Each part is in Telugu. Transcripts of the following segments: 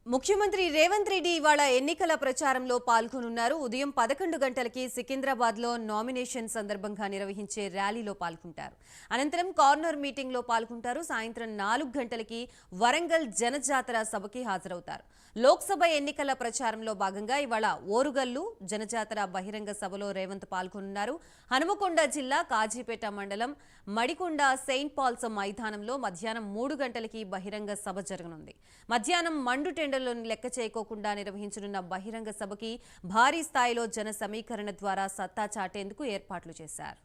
ముఖ్యమంత్రి రేవంత్ రెడ్డి ఇవాళ ఎన్నికల ప్రచారంలో పాల్గొనున్నారు. ఉదయం 11 గంటలకి సికింద్రాబాద్లో నామినేషన్ సందర్భంగా నిర్వహించే ర్యాలీలో పాల్గొంటారు. అనంతరం కార్నర్ మీటింగ్లో పాల్గొంటారు. సాయంత్రం 4 గంటలకి వరంగల్ జనజాతర సభకి హాజరవుతారు. లోక్సభ ఎన్నికల ప్రచారంలో భాగంగా ఇవాళ ఓరుగల్లు జనజాతర బహిరంగ సభలో రేవంత్ పాల్గొనున్నారు. హనుమకొండ జిల్లా కాజీపేట మండలం మడికొండ సెయింట్ పాల్స్ మైదానంలో మధ్యాహ్నం 3 గంటలకి బహిరంగ సభ జరగనుంది. మధ్యాహ్నం మండు టెండర్లను లెక్క చేయకోకుండా నిర్వహించనున్న బహిరంగ సభకి భారీ స్థాయిలో జన సమీకరణ ద్వారా సత్తా చాటేందుకు ఏర్పాట్లు చేశారు.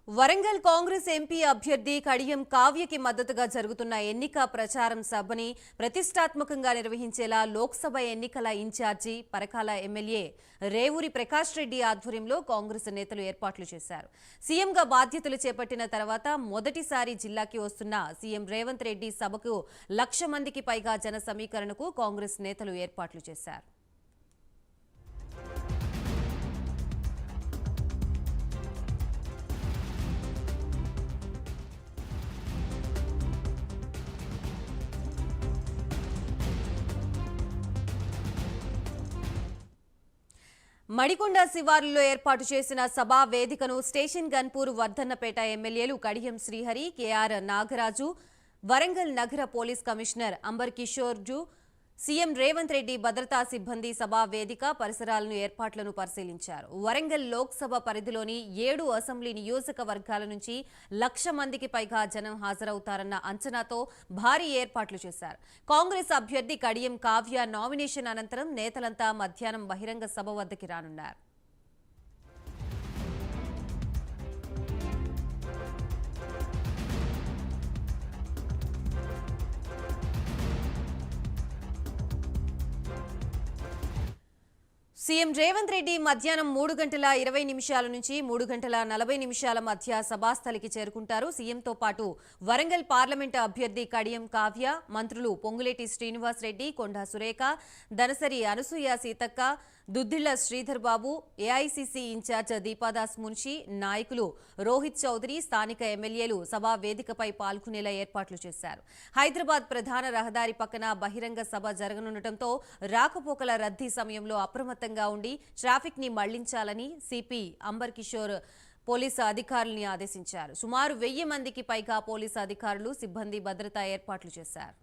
వరంగల్ కాంగ్రెస్ ఎంపీ అభ్యర్థి కడియం కావ్యకి మద్దతుగా జరుగుతున్న ఎన్నిక ప్రచారం సభని ప్రతిష్టాత్మకంగా నిర్వహించేలా లోక్సభ ఎన్నికల ఇన్ఛార్జి పరకాల ఎమ్మెల్యే రేవూరి ప్రకాష్ రెడ్డి ఆధ్వర్యంలో కాంగ్రెస్ నేతలు ఏర్పాట్లు చేశారు. సీఎంగా బాధ్యతలు చేపట్టిన తర్వాత మొదటిసారి జిల్లాకి వస్తున్న సీఎం రేవంత్ రెడ్డి సభకు 1,00,000 మందికి పైగా జన సమీకరణకు కాంగ్రెస్ నేతలు ఏర్పాట్లు చేశారు. మడికొండ శివారులో ఏర్పాటు చేసిన సభా వేదికను స్టేషన్ గన్పూర్ వర్ధన్నపేట ఎమ్మెల్యేలు కడియం శ్రీహరి, కేఆర్ నాగరాజు, వరంగల్ నగర పోలీస్ కమిషనర్ అంబర్ కిషోర్జు, సీఎం రేవంత్ రెడ్డి భద్రతా సిబ్బంది సభా వేదిక పరిసరాలను ఏర్పాట్లను పరిశీలించారు. వరంగల్ లోక్సభ పరిధిలోని 7 అసెంబ్లీ నియోజకవర్గాల నుంచి 1,00,000 మందికి పైగా జనం హాజరవుతారన్న అంచనాతో భారీ ఏర్పాట్లు చేశారు. కాంగ్రెస్ అభ్యర్థి కడియం కావ్య నామినేషన్ అనంతరం నేతలంతా మధ్యాహ్నం బహిరంగ సభ వద్దకి రానున్నారు. సీఎం రేవంత్ రెడ్డి మధ్యాహ్నం 3 గంటల 20 నిమిషాల నుంచి 3 గంటల 40 నిమిషాల మధ్య సభాస్థలికి చేరుకుంటారు. సీఎంతో పాటు వరంగల్ పార్లమెంటు అభ్యర్థి కడియం కావ్య, మంత్రులు పొంగులేటి శ్రీనివాసరెడ్డి, కొండా సురేఖ, దనసరి అనసూయ సీతక్క, దుద్దిళ్ల శ్రీధర్ బాబు, ఏఐసీసీ ఇన్ఛార్జ్ దీపాదాస్ మున్షి, నాయకులు రోహిత్ చౌదరి, స్థానిక ఎమ్మెల్యేలు సభా వేదికపై పాల్గొనేలా ఏర్పాట్లు చేశారు. హైదరాబాద్ ప్రధాన రహదారి పక్కన బహిరంగ సభ జరగనుండటంతో రాకపోకల రద్దీ సమయంలో అప్రమత్తంగా ఉండి ట్రాఫిక్ ని మళ్లించాలని సిపి అంబర్ కిషోర్ పోలీసు అధికారుల్ని ఆదేశించారు. సుమారు 1000 మందికి పైగా పోలీసు అధికారులు, సిబ్బంది భద్రతా ఏర్పాట్లు చేశారు.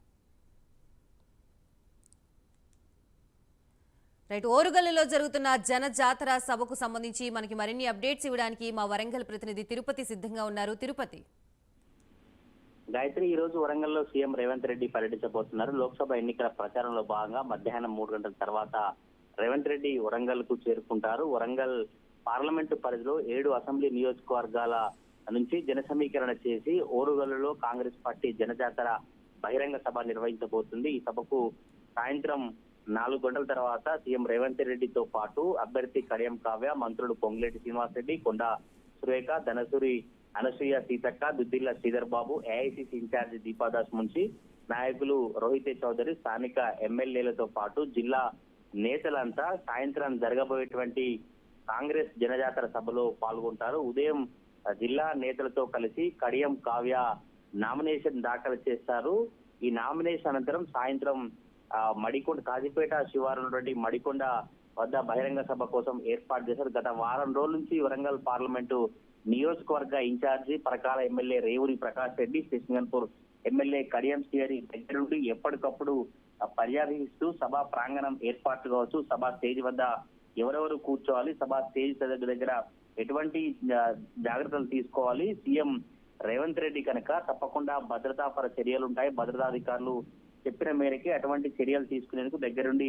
ఓరుగల్లులో జరుగుతున్న జన జాతర సభకు సంబంధించి మనకి మరిన్ని అప్డేట్స్ ఇవ్వడానికి మా వరంగల్ ప్రతినిధి తిరుపతి సిద్ధంగా ఉన్నారు. తిరుపతి. గాయత్రి, ఈ రోజు వరంగల్లో సీఎం రేవంత్ రెడ్డి పర్యటించబోతున్నారు. లోక్సభ ఎన్నికల ప్రచారంలో భాగంగా మధ్యాహ్నం 3 గంటల తర్వాత రేవంత్ రెడ్డి వరంగల్ కు చేరుకుంటారు. వరంగల్ పార్లమెంటు పరిధిలో 7 అసెంబ్లీ నియోజకవర్గాల నుంచి జన సమీకరణ చేసి ఓరుగల్లులో కాంగ్రెస్ పార్టీ జనజాతర బహిరంగ సభ నిర్వహించబోతుంది. ఈ సభకు సాయంత్రం 4 గంటల తర్వాత సీఎం రేవంత్ రెడ్డితో పాటు అభ్యర్థి కడియం కావ్య, మంత్రులు పొంగులేటి శ్రీనివాసరెడ్డి, కొండా సురేఖ, ధనసూరి అనసూయ సీతక్క, దుద్దిళ్ల శ్రీధర్ బాబు, ఏఐసీసీ ఇన్ఛార్జి దీపాదాస్ మున్షి, నాయకులు రోహిత్ చౌదరి, స్థానిక ఎమ్మెల్యేలతో పాటు జిల్లా నేతలంతా సాయంత్రం జరగబోయేటువంటి కాంగ్రెస్ జనజాతర సభలో పాల్గొంటారు. ఉదయం జిల్లా నేతలతో కలిసి కడియం కావ్య నామినేషన్ దాఖలు చేస్తారు. ఈ నామినేషన్ అనంతరం సాయంత్రం మడికొండ కాజీపేట శివారు ఉన్నటువంటి మడికొండ వద్ద బహిరంగ సభ కోసం ఏర్పాటు చేశారు. గత వారం రోజుల నుంచి వరంగల్ పార్లమెంటు నియోజకవర్గ ఇన్ఛార్జి పరకాల ఎమ్మెల్యే రేవూరి ప్రకాష్ రెడ్డి, శ్రీసింగన్పూర్ ఎమ్మెల్యే కడియం శ్రీహరి దగ్గర నుండి ఎప్పటికప్పుడు పర్యవేక్షిస్తూ సభా ప్రాంగణం ఏర్పాట్లు కావచ్చు, సభా స్టేజ్ వద్ద ఎవరెవరు కూర్చోవాలి, సభా స్టేజ్ దగ్గర ఎటువంటి జాగ్రత్తలు తీసుకోవాలి, సీఎం రేవంత్ రెడ్డి కనుక తప్పకుండా భద్రతాపర చర్యలు ఉంటాయి, భద్రతాధికారులు చెప్పిన మేరకి అటువంటి చర్యలు తీసుకునేందుకు దగ్గరుండి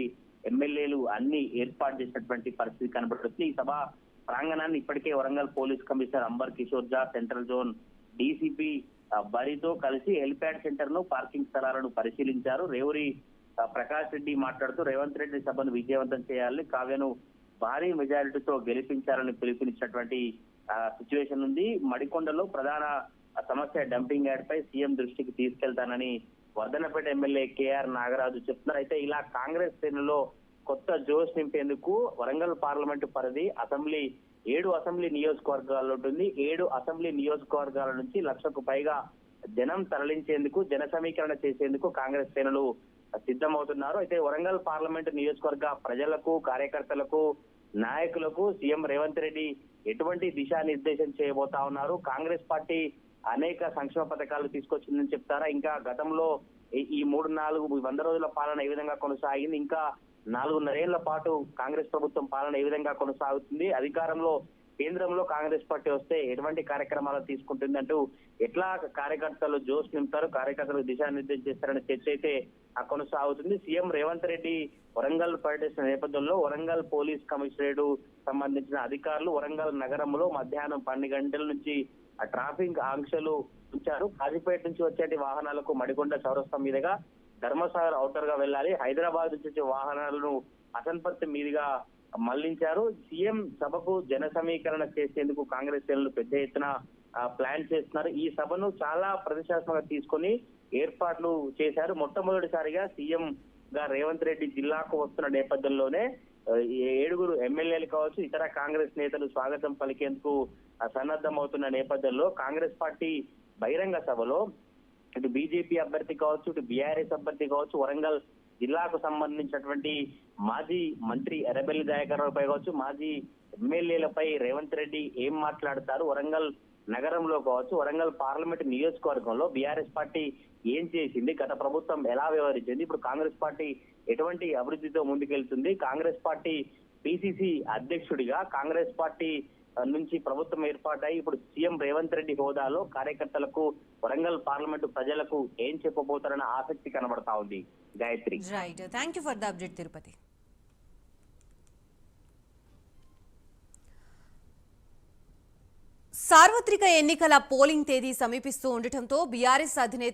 ఎమ్మెల్యేలు అన్ని ఏర్పాటు చేసినటువంటి పరిస్థితి కనబడుతుంది. ఈ సభ ప్రాంగణాన్ని ఇప్పటికే Warangal police commissioner Amber Kishore Jha, central zone DCP బరితో కలిసి హెలిప్యాడ్ సెంటర్ ను, పార్కింగ్ స్థలాలను పరిశీలించారు. రేవూరి ప్రకాష్ రెడ్డి మాట్లాడుతూ రేవంత్ రెడ్డి సభను విజయవంతం చేయాలని, కావ్యను భారీ మెజారిటీతో గెలిపించాలని పిలుపునిచ్చినటువంటి సిచ్యువేషన్ ఉంది. మడికొండలో ప్రధాన సమస్య డంపింగ్ యార్డ్ పై సీఎం దృష్టికి తీసుకెళ్తానని వర్ధన్నపేట ఎమ్మెల్యే కేఆర్ నాగరాజు చెప్తున్నారు. అయితే ఇలా కాంగ్రెస్ శ్రేణుల్లో కొత్త జోష్ నింపేందుకు వరంగల్ పార్లమెంటు పరిధి అసెంబ్లీ 7 అసెంబ్లీ నియోజకవర్గాల్లో ఉంటుంది. 7 అసెంబ్లీ నియోజకవర్గాల నుంచి 1,00,000కు పైగా జనం తరలించేందుకు, జన సమీకరణ చేసేందుకు కాంగ్రెస్ శ్రేణులు సిద్ధమవుతున్నారు. అయితే వరంగల్ పార్లమెంటు నియోజకవర్గ ప్రజలకు, కార్యకర్తలకు, నాయకులకు సీఎం రేవంత్ రెడ్డి ఎటువంటి దిశానిర్దేశం చేయబోతా ఉన్నారు? కాంగ్రెస్ పార్టీ అనేక సంక్షేమ పథకాలు తీసుకొచ్చిందని చెప్తారా? ఇంకా గతంలో ఈ 3-4 రోజుల పాలన ఏ విధంగా కొనసాగింది? ఇంకా 4.5 ఏళ్ల పాటు కాంగ్రెస్ ప్రభుత్వం పాలన ఏ విధంగా కొనసాగుతుంది? అధికారంలో కేంద్రంలో కాంగ్రెస్ పార్టీ వస్తే ఎటువంటి కార్యక్రమాలు తీసుకుంటుంది అంటూ ఎట్లా కార్యకర్తలు జోష్ నింపుతారు, కార్యకర్తలు దిశానిర్దేశం చేస్తారనే చర్చ అయితే కొనసాగుతుంది. సీఎం రేవంత్ రెడ్డి వరంగల్ పర్యటిస్తున్న నేపథ్యంలో వరంగల్ పోలీస్ కమిషనరేట్ సంబంధించిన అధికారులు వరంగల్ నగరంలో మధ్యాహ్నం 12 గంటల నుంచి ట్రాఫిక్ ఆంక్షలు ఉంచారు. కాజీపేట నుంచి వచ్చే వాహనాలకు మడికొండ చౌరస్తా మీదుగా ధర్మసాగర్ ఔటర్ గా వెళ్ళాలి. హైదరాబాద్ నుంచి వచ్చే వాహనాలను హసన్పర్తి మీదుగా మళ్లించారు. సీఎం సభకు జన సమీకరణ చేసేందుకు కాంగ్రెస్ శ్రేణులు పెద్ద ఎత్తున ప్లాన్ చేస్తున్నారు. ఈ సభను చాలా ప్రతిష్టాత్మకంగా తీసుకొని ఏర్పాట్లు చేశారు. మొట్టమొదటిసారిగా సీఎం గా రేవంత్ రెడ్డి జిల్లాకు వస్తున్న నేపథ్యంలోనే 7 ఎమ్మెల్యేలు కావచ్చు, ఇతర కాంగ్రెస్ నేతలు స్వాగతం పలికేందుకు సన్నద్ధమవుతున్న నేపథ్యంలో కాంగ్రెస్ పార్టీ బహిరంగ సభలో ఇటు బీజేపీ అభ్యర్థి కావచ్చు, ఇటు బీఆర్ఎస్ అభ్యర్థి కావచ్చు, వరంగల్ జిల్లాకు సంబంధించినటువంటి మాజీ మంత్రి ఎర్రబెల్లి దయాకర్ రావుపై కావచ్చు, మాజీ ఎమ్మెల్యేలపై రేవంత్ రెడ్డి ఏం మాట్లాడతారు? వరంగల్ నగరంలో కావచ్చు, వరంగల్ పార్లమెంట్ నియోజకవర్గంలో బీఆర్ఎస్ పార్టీ ఏం చేసింది? గత ప్రభుత్వం ఎలా వ్యవహరించింది? ఇప్పుడు కాంగ్రెస్ పార్టీ ఎటువంటి అభివృద్ధితో ముందుకెళ్తుంది? కాంగ్రెస్ పార్టీ పిసిసి అధ్యక్షుడిగా కాంగ్రెస్ పార్టీ నుంచి ప్రభుత్వం ఏర్పాటై ఇప్పుడు సీఎం రేవంత్ రెడ్డి హోదాలో కార్యకర్తలకు, వరంగల్ పార్లమెంటు ప్రజలకు ఏం చెప్పబోతారన్న ఆసక్తి కనబడతా ఉంది. Gayatri, right, thank you for the update Tirupati. సార్వత్రిక ఎన్నికల పోలింగ్ తేదీ సమీపిస్తూ ఉండటంతో బీఆర్ఎస్ అధినేత